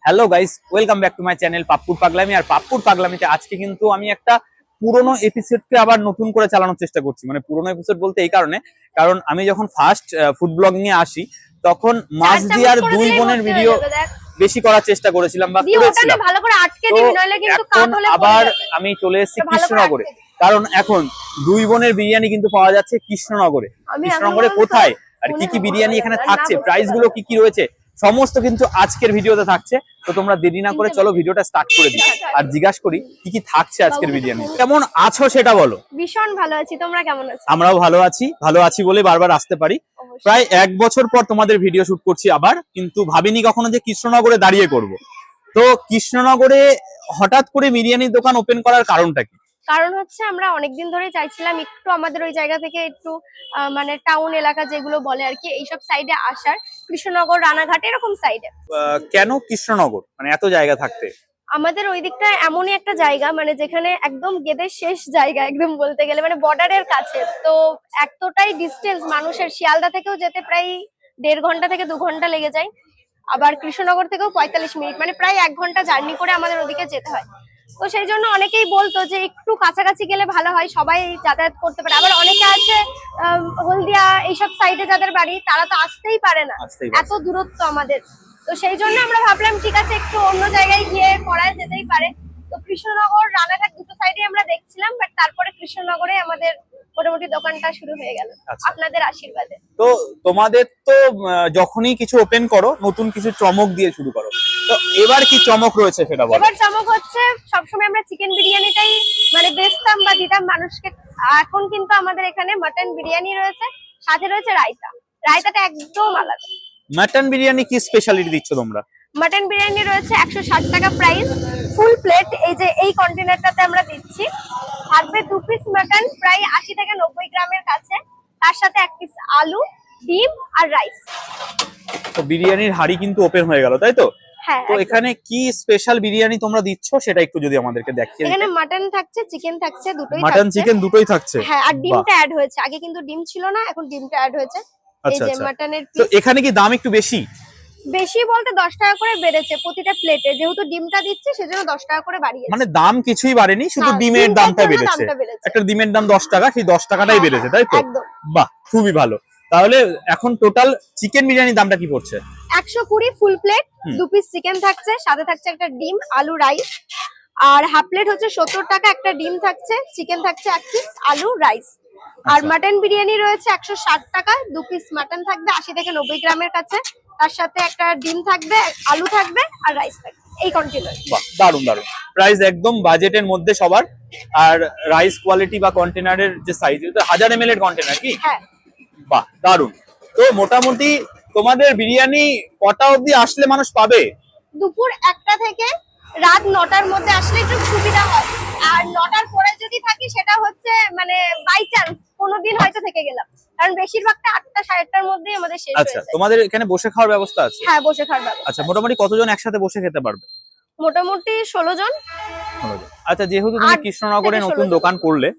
Hello guys, welcome back to my channel পাপ্পুর পাগলামি। আর পাপ্পুর পাগলামিতে আজকে কিন্তু আমি একটা পুরোনো এপিসোডকে আবার নতুন করে চালানোর চেষ্টা করছি। মানে পুরোনো এপিসোড বলতে এই কারণ আমি যখন ফার্স্ট ফুড ব্লগ নিয়ে আসি তখন মাছ দিয়ে আর দুই বোনের ভিডিও বেশি করার চেষ্টা করেছিলাম বা করেছিলাম। এখন আবার আমি চলে এসেছি কৃষ্ণনগরে, কারণ এখন দুই বোনের বিরিয়ানি কিন্তু পাওয়া যাচ্ছে কৃষ্ণনগরে। কৃষ্ণনগরে কোথায় আর কি কি বিরিয়ানি এখানে থাকছে, প্রাইস গুলো কি কি রয়েছে, সমস্ত কিন্তু আজকের ভিডিওতে থাকছে। তো তোমরা দেরি না করে চলো ভিডিওটা স্টার্ট করে দিই আর জিজ্ঞাসা করি কি কি থাকছে আজকের বিরিয়ানি। কেমন আছো সেটা বলো। ভীষণ ভালো আছি, তোমরা কেমন আছো? আমরাও ভালো আছি বলে বারবার আসতে পারি। প্রায় 1 বছর পর তোমাদের ভিডিও শুট করছি আবার, কিন্তু ভাবিনি কখনো যে কৃষ্ণনগরে দাঁড়িয়ে করব। তো কৃষ্ণনগরে হঠাৎ করে বিরিয়ানির দোকান ওপেন করার কারণটা কি? কারণ হচ্ছে আমরা অনেকদিন ধরে চাইছিলাম একটু আমাদের ওই জায়গা থেকে একটু মানে টাউন এলাকা যেগুলো বলে আর কি, এইসব সাইডে আসার, কৃষ্ণনগর, রানাঘাট এরকম সাইডে। কেন কৃষ্ণনগর, মানে এত জায়গা থাকতে? আমাদের ওই দিকটা এমনই একটা জায়গা মানে যেখানে একদম গেদের শেষ জায়গা, একদম বলতে গেলে মানে বর্ডারের কাছে। তো এতটাই ডিস্টেন্স, মানুষের শিয়ালদা থেকেও যেতে প্রায় 1.5 ঘন্টা থেকে 2 ঘন্টা লেগে যায়, আবার কৃষ্ণনগর থেকেও 45 মিনিট, মানে প্রায় 1 ঘন্টা জার্নি করে আমাদের ওদিকে যেতে হয়। তো সেই জন্য অনেকেই বলতো যে একটু কাছাকাছি গেলে ভালো হয়, সবাই যাতায়াত করতে পারে। আবার অনেকে আছে হলদিয়া এইসব সাইডে যাদের বাড়ি, তারা তো আসতেই পারে না, এত দূরত্ব আমাদের। তো সেই জন্য আমরা ভাবলাম ঠিক আছে একটু অন্য জায়গায় গিয়ে করা যেতেই পারে। তো কৃষ্ণনগর, রানাঘাট দুটো সাইডে আমরা দেখছিলাম, বাট তারপরে কৃষ্ণনগরে আমাদের মোটামুটি দোকানটা শুরু হয়ে গেল আপনাদের আশীর্বাদে। তো তোমাদের তো যখনই কিছু ওপেন করো নতুন কিছু চমক দিয়ে শুরু করো, তো এবার কি চমক রয়েছে সেটা বলো। এবার চমক হচ্ছে, সবসময় আমরা চিকেন বিরিয়ানিটাই মানে বেচতাম বা দিতাম মানুষকে। এখন কিন্তু আমাদের এখানে মাটন বিরিয়ানি রয়েছে, সাথে রয়েছে রায়তা। রায়তাটা একদম আলাদা। মাটন বিরিয়ানি কি স্পেশালিটি দিচ্ছ তোমরা? মাটন বিরিয়ানি রয়েছে 160 টাকা প্রাইস, ফুল প্লেট। এই যে এই কন্টেনারটাতে আমরা দিচ্ছি, থাকবে 2 পিস মাটন প্রায় 80 থেকে 90 গ্রামের কাছে, তার সাথে 1 পিস আলু, ডিম আর রাইস। তো বিরিয়ানির হাড়ি কিন্তু ওপেন হয়ে গেল, তাই তো? হ্যাঁ। তো এখানে কি স্পেশাল বিরিয়ানি তোমরা দিচ্ছ সেটা একটু যদি আমাদেরকে দেখিয়ে দিতে। এখানে মাটন থাকছে, চিকেন থাকছে, দুটোই থাকছে। মাটন চিকেন দুটোই থাকছে? হ্যাঁ, আর ডিমটা অ্যাড হয়েছে। আগে কিন্তু ডিম ছিল না, এখন ডিমটা অ্যাড হয়েছে। এই যে মাটনের পিস। তো এখানে কি দাম একটু বেশি? বেশি বলতে 10 টাকা করে বেড়েছে প্রতিটা প্লেটে, যেহেতু ডিমটা দিচ্ছে সেজন্য 10 টাকা করে বাড়িয়েছে। মানে দাম কিছুই বাড়েনি, শুধু ডিমের দামটা বেড়েছে। একটা ডিমের দাম 10 টাকা, সেই 10 টাকাটাই বেড়েছে, তাই তো? বাহ, খুবই ভালো। তাহলে এখন টোটাল চিকেন বিরিয়ানির দামটা কি পড়ছে? 120 ফুল প্লেট, 2 পিস চিকেন থাকছে, সাথে থাকছে একটা ডিম, আলু, রাইস। আর হাফ প্লেট হচ্ছে 70 টাকা, একটা ডিম থাকছে, চিকেন থাকছে 1 পিস, আলু, রাইস। আর মাটন বিরিয়ানি রয়েছে 160 টাকা, 2 পিস মাটন থাকবে 80 থেকে 90 গ্রামের কাছে, তার সাথে একটা ডিম থাকবে, আলু থাকবে আর রাইস থাকবে এই কন্টেনার। বাহ, দারুন দারুন। প্রাইস একদম বাজেটের মধ্যে সবার। আর রাইস কোয়ালিটি বা কন্টেনারের যে সাইজ, এটা 1000 ml এর কন্টেনার কি? হ্যাঁ। বাহ, দারুন। তো মোটামুটি তোমাদের বিরিয়ানি কটা অবধি আসলে মানুষ পাবে? দুপুর 1টা থেকে রাত 9টার মধ্যে আসলে একটু সুবিধা হয়। আর 9টার পরে যদি থাকি সেটা হচ্ছে মানে বাই চান্স কোনোদিন হয়তো থেকে গেলাম, কারণ বেশিরভাগটা 8টা 8:30টার মধ্যেই আমাদের শেষ হয়ে যায়। আচ্ছা, তোমাদের এখানে বসে খাওয়ার ব্যবস্থা আছে? হ্যাঁ, বসে খাওয়ার ব্যবস্থা। আচ্ছা, মোটামুটি কতজন একসাথে বসে খেতে পারবে? মোটামুটি 16 জন। আচ্ছা, যেহেতু তুমি কৃষ্ণনগরে নতুন দোকান করলে,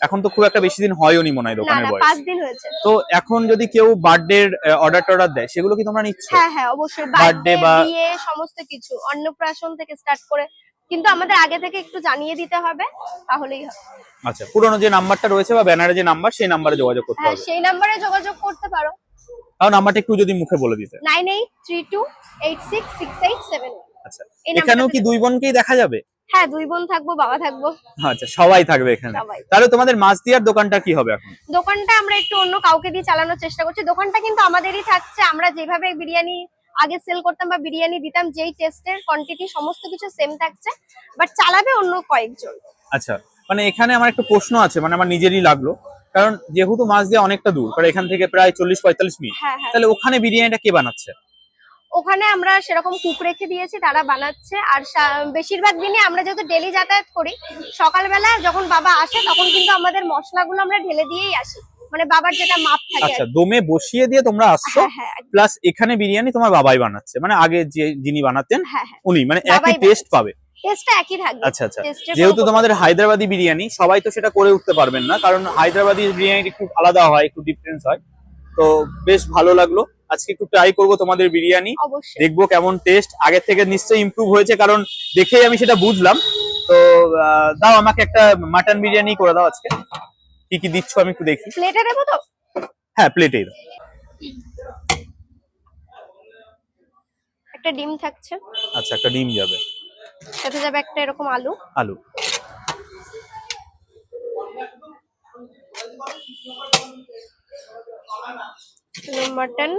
এখন তো খুব একটা বেশি দিন হয়নি মনে হয় দোকানের বয়স। 5 দিন হয়েছে। তো এখন যদি কেউ বার্থডে অর্ডার দেয়, সেগুলো কি তোমরা নিচ্ছ? হ্যাঁ, অবশ্যই। বার্থডে বা বিয়ে সমস্ত কিছু, অন্নপ্রাশন থেকে স্টার্ট করে, কিন্তু আমাদের আগে থেকে একটু জানিয়ে দিতে হবে, তাহলেই হবে। আচ্ছা, পুরনো যে নাম্বারটা রয়েছে বা ব্যানারে যে নাম্বার, সেই নাম্বারে যোগাযোগ করতে হবে। হ্যাঁ, সেই নাম্বারে যোগাযোগ করতে পারো। তাও নাম্বারটা একটু যদি মুখে বলে দিতে। 9832866871। আচ্ছা, এখানেও কি দুই বোনকেই দেখা যাবে? হ্যাঁ, 2 বোন থাকবো, বাবা থাকবো। আচ্ছা, সবাই থাকবে এখানে। তাহলে তোমাদের মাছ দিয়ার দোকানটা কি হবে এখন? দোকানটা আমরা একটু অন্য কাউকে দিয়ে চালানোর চেষ্টা করছি। দোকানটা কিন্তু আমাদেরই থাকছে। আমরা যেভাবে বিরিয়ানি আগে সেল করতাম বা বিরিয়ানি দিতাম, যেই টেস্টের কোয়ান্টিটি সমস্ত কিছু সেম থাকছে, বাট চালাবে অন্য কয়েকজন। আচ্ছা, মানে এখানে আমার একটা প্রশ্ন আছে, মানে আমার নিজেরই লাগলো, কারণ যেহেতু মাছ দিয়া অনেকটা দূর, কারণ এখান থেকে প্রায় 40-45 মিনিট, তাহলে ওখানে বিরিয়ানিটা কে বানাচ্ছে? ওখানে আমরা সেরকম কুক রেখে দিয়েছি, তারা বানাচ্ছে। আর বেশিরভাগ দিনে আমরা যেহেতু ডেলি যাতায়াত করি, সকালবেলা যখন বাবা আসে তখন কিন্তু আমাদের মশলাগুলো আমরা ঢেলে দিয়েই আসি, মানে বাবার যেটা মাপ থাকে। আচ্ছা, দমে বসিয়ে দিয়ে তোমরা আসছো, প্লাস এখানে বিরিয়ানি তোমার বাবাই বানাচ্ছে, মানে আগে যিনি বানাতেন উনি, মানে একই টেস্ট পাবে? টেস্টটা একই থাকবে। আচ্ছা, যেহেতু তোমাদের হায়দ্রাবাদি বিরিয়ানি, সবাই তো সেটা করে উঠতে পারবেন না, কারণ হায়দ্রাবাদি বিরিয়ানি একটু আলাদা হয়, একটু ডিফারেন্স হয়। তো বেশ ভালো লাগলো। আজকে একটু ট্রাই করব তোমাদের বিরিয়ানি, অবশ্যই। দেখবো কেমন টেস্ট। আগের থেকে নিশ্চয়ই ইমপ্রুভ হয়েছে, কারণ দেখেই আমি সেটা বুঝলাম। তো দাও আমাকে একটা মাটন বিরিয়ানি করে দাও আজকে। কি কি দিচ্ছ আমি একটু দেখি। প্লেটে দেবো তো? হ্যাঁ, প্লেটেই দাও। একটা ডিম থাকছে, আচ্ছা, একটা ডিম যাবে, সাথে যাবে একটা এরকম আলু, আলু। মাটন।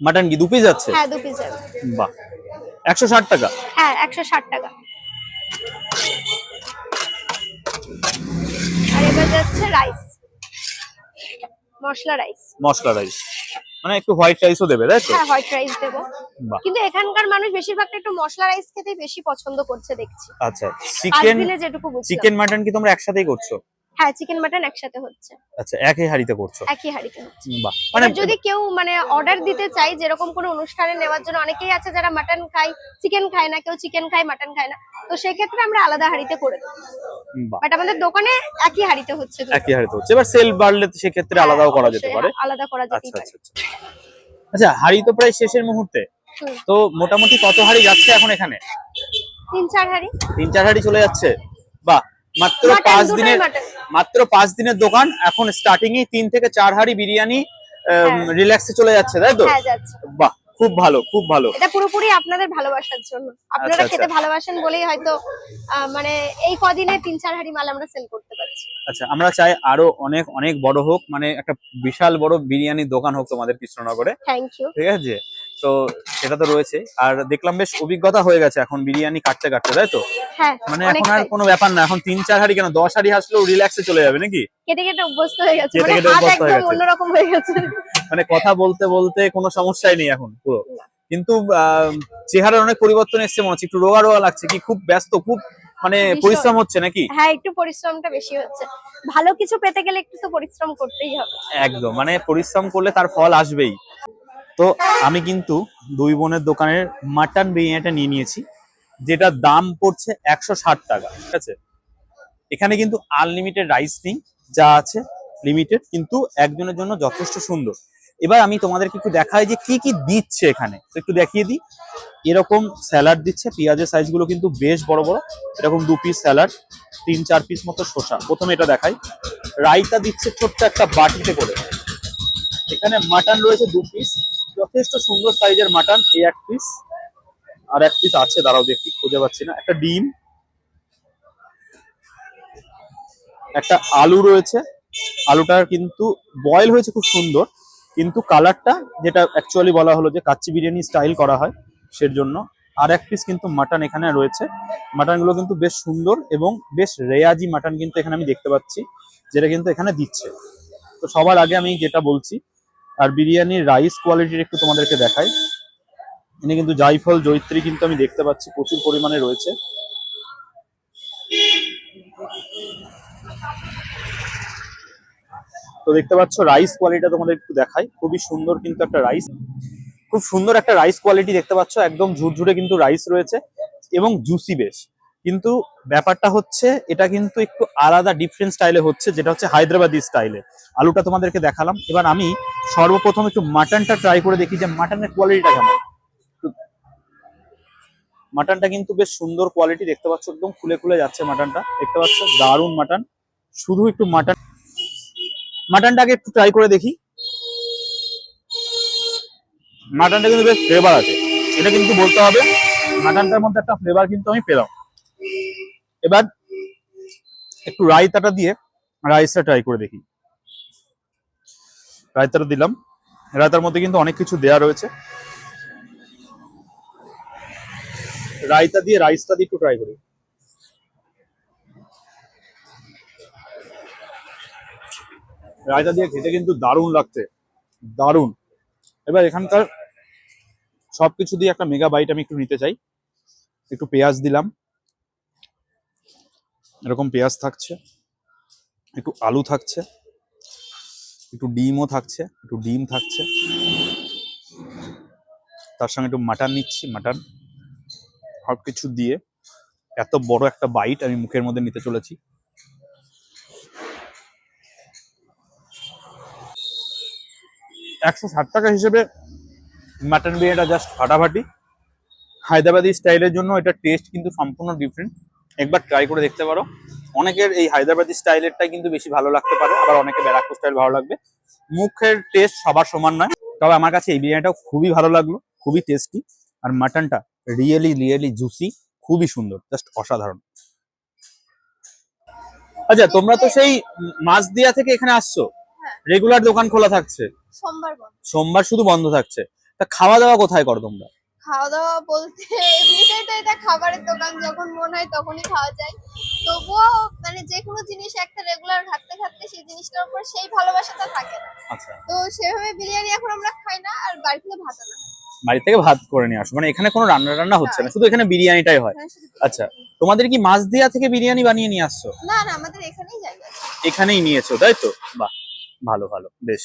মাটন কি 2 পিস আছে? হ্যাঁ 2 পিস যাবে। বাহ, 160 টাকা। হ্যাঁ 160 টাকা। আর এবার যাচ্ছে রাইস, মশলা রাইস। মশলা রাইস মানে একটু হোয়াইট রাইসও দেবে, তাই তো? হ্যাঁ হোয়াইট রাইস দেবো, বাহ। কিন্তু এখানকার মানুষ বেশিরভাগটা একটু মশলা রাইস খেতেই বেশি পছন্দ করছে দেখছি। আচ্ছা, আজ চিকেন, দিনে যেটুকু বুঝলাম। চিকেন মাটন কি তোমরা একসাথেই করছো? হ্যাঁ চিকেন মাটন একসাথে হচ্ছে, আচ্ছা, একই হাঁড়িতে করছো? একই হাঁড়িতে হচ্ছে। বাহ, মানে মানে যদি কেউ মানে অর্ডার দিতে চাই, যেরকম কোনো অনুষ্ঠানে নেওয়ার জন্য, অনেকেই আছে যারা মাটন খায় চিকেন খায় না, কেউ চিকেন খায় মাটন খায় না, তো সেক্ষেত্রে আমরা আলাদা হাঁড়িতে করে দেবো। বাহ, বাট আমাদের দোকানে একই হাঁড়িতে হচ্ছে দুটো। একই হাঁড়িতে হচ্ছে। এবার সেল বাড়লে সেক্ষেত্রে আলাদাও করা যেতে অবশ্যই, পারে। আলাদা করা যেতেই আচ্ছা পারে। আচ্ছা আচ্ছা। আচ্ছা, হাঁড়ি তো প্রায় শেষের মুহূর্তে, হুম, তো মোটামুটি কত হাঁড়ি যাচ্ছে এখন এখানে? 3-4 হাঁড়ি 3-4 হাঁড়ি চলে যাচ্ছে। বাহ, মাত্র মাটন, 5 দুটোই দিনের, মাটন। মাত্র 5 দিনের দোকান, এখন স্টার্টিং এ 3 থেকে 4 হাঁড়ি বিরিয়ানি হ্যাঁ। রিল্যাক্সে চলে যাচ্ছে, তাই তো? হ্যাঁ যাচ্ছে। বাহ, খুব ভালো, খুব ভালো। এটা পুরোপুরি আপনাদের ভালোবাসার জন্য, আপনারা আচ্ছা, খেতে আচ্ছা। ভালোবাসেন বলেই হয়তো মানে এই কদিনে 3-4 হাঁড়ি মাল আমরা সেল করতে পারছি। আচ্ছা, আমরা চাই আরো অনেক অনেক বড় হোক, মানে একটা বিশাল বড় বিরিয়ানির দোকান হোক তোমাদের কৃষ্ণনগরে, থ্যাংক ইউ। ঠিক আছে? তো সেটা তো রয়েছে। আর দেখলাম বেশ অভিজ্ঞতা হয়ে গেছে এখন বিরিয়ানি কাটতে কাটতে, তাই তো? হ্যাঁ মানে এখন আর অনেকটাই। কোনো ব্যাপার না, এখন 3-4 হাঁড়ি কেন, 10 হাঁড়ি আসলেও রিল্যাক্সে চলে যাবে নাকি? কেটে কেটে অভ্যস্ত হয়ে গেছে, কেটে মানে কেটে হাত অভ্যস্ত হয়ে একদম গেছে। অন্যরকম হয়ে গেছে। মানে কথা বলতে বলতে কোনো সমস্যাই নেই এখন পুরো। না। কিন্তু চেহারার অনেক পরিবর্তন এসছে মনে হচ্ছে, একটু রোগা রোগা লাগছে। কি খুব ব্যস্ত, খুব মানে ভীষণ। পরিশ্রম হচ্ছে নাকি? হ্যাঁ একটু পরিশ্রমটা বেশি হচ্ছে, ভালো কিছু পেতে গেলে একটু তো পরিশ্রম করতেই হবে। একদম, মানে পরিশ্রম করলে তার ফল আসবেই। তো আমি কিন্তু দুই বোনের দোকানের মাটন বিরিয়ানিটা নিয়ে নিয়েছি, যেটার দাম পড়ছে 160 টাকা, ঠিক আছে? এখানে কিন্তু আনলিমিটেড রাইস নেই, যা আছে লিমিটেড, কিন্তু একজনের জন্য যথেষ্ট সুন্দর। এবার আমি তোমাদেরকে একটু দেখাই যে কি কি দিচ্ছে এখানে, তো একটু দেখিয়ে দিই। এরকম স্যালাড দিচ্ছে, পেঁয়াজের সাইজগুলো কিন্তু বেশ বড় বড়, এরকম 2 পিস স্যালাড, 3-4 পিস মতো শসা। প্রথমে এটা দেখাই, রায়তা দিচ্ছে ছোট্ট একটা বাটিতে করে। এখানে মাটন রয়েছে 2 পিস, যথেষ্ট সুন্দর সাইজের মাটন, এই 1 পিস, আর 1 পিস আছে, দাঁড়াও দেখি, খুঁজে পাচ্ছি না। একটা ডিম, একটা আলু রয়েছে, আলুটা কিন্তু বয়েল হয়েছে খুব সুন্দর, কিন্তু কালারটা যেটা অ্যাকচুয়ালি বলা হলো যে কাচ্চি বিরিয়ানি স্টাইল করা হয় সের জন্য। আর 1 পিস কিন্তু মাটন এখানে রয়েছে। মাটনগুলো কিন্তু বেশ সুন্দর এবং বেশ রেয়াজি মাটন কিন্তু এখানে আমি দেখতে পাচ্ছি, যেটা কিন্তু এখানে দিচ্ছে। তো সবার আগে আমি যেটা বলছি, আর বিরিয়ানির রাইস কোয়ালিটির একটু তোমাদেরকে দেখাই। এখানে কিন্তু জায়ফল জয়িত্রী কিন্তু আমি দেখতে পাচ্ছি প্রচুর পরিমাণে রয়েছে। তো দেখতে পাচ্ছ রাইস কোয়ালিটিটা তোমাদের একটু দেখাই, খুবই সুন্দর কিন্তু একটা রাইস, খুব সুন্দর একটা রাইস কোয়ালিটি দেখতে পাচ্ছ, একদম ঝুরঝুরে কিন্তু রাইস রয়েছে এবং জুসি বেশ। কিন্তু ব্যাপারটা হচ্ছে এটা কিন্তু একটু আলাদা ডিফারেন্ট স্টাইলে হচ্ছে, যেটা হচ্ছে হায়দ্রাবাদি স্টাইলে। আলুটা তোমাদেরকে দেখালাম, এবার আমি সর্বপ্রথম একটু মাটনটা ট্রাই করে দেখি যে মাটনের কোয়ালিটিটা কেমন। মাটনটা কিন্তু বেশ সুন্দর কোয়ালিটি দেখতে পাচ্ছ, একদম খুলে খুলে যাচ্ছে মাটনটা, দেখতে পাচ্ছ দারুণ মাটন। শুধু একটু মাটনটাকে একটু ট্রাই করে দেখি। মাটনটা কিন্তু বেশ ফ্লেভার আছে, এটা কিন্তু বলতে হবে, মাটনটার মধ্যে একটা ফ্লেভার কিন্তু আমি পেলাম। এবার একটু রায়তাটা দিয়ে রাইসটা ট্রাই করে দেখি। রায়তাটা দিলাম, রায়তার মধ্যে কিন্তু অনেক কিছু দেয়া রয়েছে। রায়তা দিয়ে রাইসটা দিয়ে একটু ট্রাই করি। রায়তা দিয়ে খেতে কিন্তু দারুণ লাগছে, দারুণ। এবার এখানকার সবকিছু দিয়ে একটা মেগা বাইট আমি একটু নিতে চাই। একটু পেঁয়াজ দিলাম, এরকম পেঁয়াজ থাকছে, একটু আলু থাকছে, একটু ডিমও থাকছে, একটু ডিম থাকছে, তার সঙ্গে একটু মাটন নিচ্ছি, মাটন, সব কিছু দিয়ে এত বড় একটা বাইট আমি মুখের মধ্যে নিতে চলেছি। $160 হিসেবে মাটন বিরিয়ানিটা জাস্ট ফাটাফাটি। হায়দ্রাবাদি স্টাইলের জন্য এটা টেস্ট কিন্তু সম্পূর্ণ ডিফারেন্ট, একবার ট্রাই করে দেখতে পারো। অনেকের এই হায়দ্রাবাদি স্টাইলেরটাই কিন্তু বেশি ভালো লাগতে পারে, আবার অনেকে ব্যারাকপুর স্টাইল ভালো লাগবে। মুখের টেস্ট সবার সমান নয়, তবে আমার কাছে এই বিরিয়ানিটাও খুবই ভালো লাগলো, খুবই টেস্টি। আর মাটনটা রিয়েলি রিয়েলি জুসি, খুবই সুন্দর, জাস্ট অসাধারণ। আচ্ছা, তোমরা তো সেই মাছদিয়া থেকে এখানে আসছো, রেগুলার দোকান খোলা থাকছে, সোমবার বন্ধ। সোমবার শুধু বন্ধ থাকছে, তা খাওয়া দাওয়া কোথায় করো তোমরা? খাওয়া দাওয়া বলতে এমনিতেই তো এটা খাবারের দোকান, যখন মন হয় তখনই খাওয়া যায়। তবুও মানে যে কোনো জিনিস একটা রেগুলার ঘাটতে ঘাটতে সেই জিনিসটার উপর সেই ভালোবাসাটা থাকে না। আচ্ছা, তো সেভাবে বিরিয়ানি এখন আমরা খাই না, আর বাড়ি থেকে ভাত আনা হয়। বাড়ি থেকে ভাত করে নিয়ে আসো, মানে এখানে কোনো রান্না টান্না হচ্ছে না, শুধু এখানে বিরিয়ানিটাই হয়। এখানে শুধু আচ্ছা, তোমাদের কি মাছদিয়া থেকে বিরিয়ানি বানিয়ে নিয়ে আসছো? না না, আমাদের এখানেই জায়গা আছে। এখানেই নিয়েছো তাই তো? বাহ, ভালো ভালো, বেশ।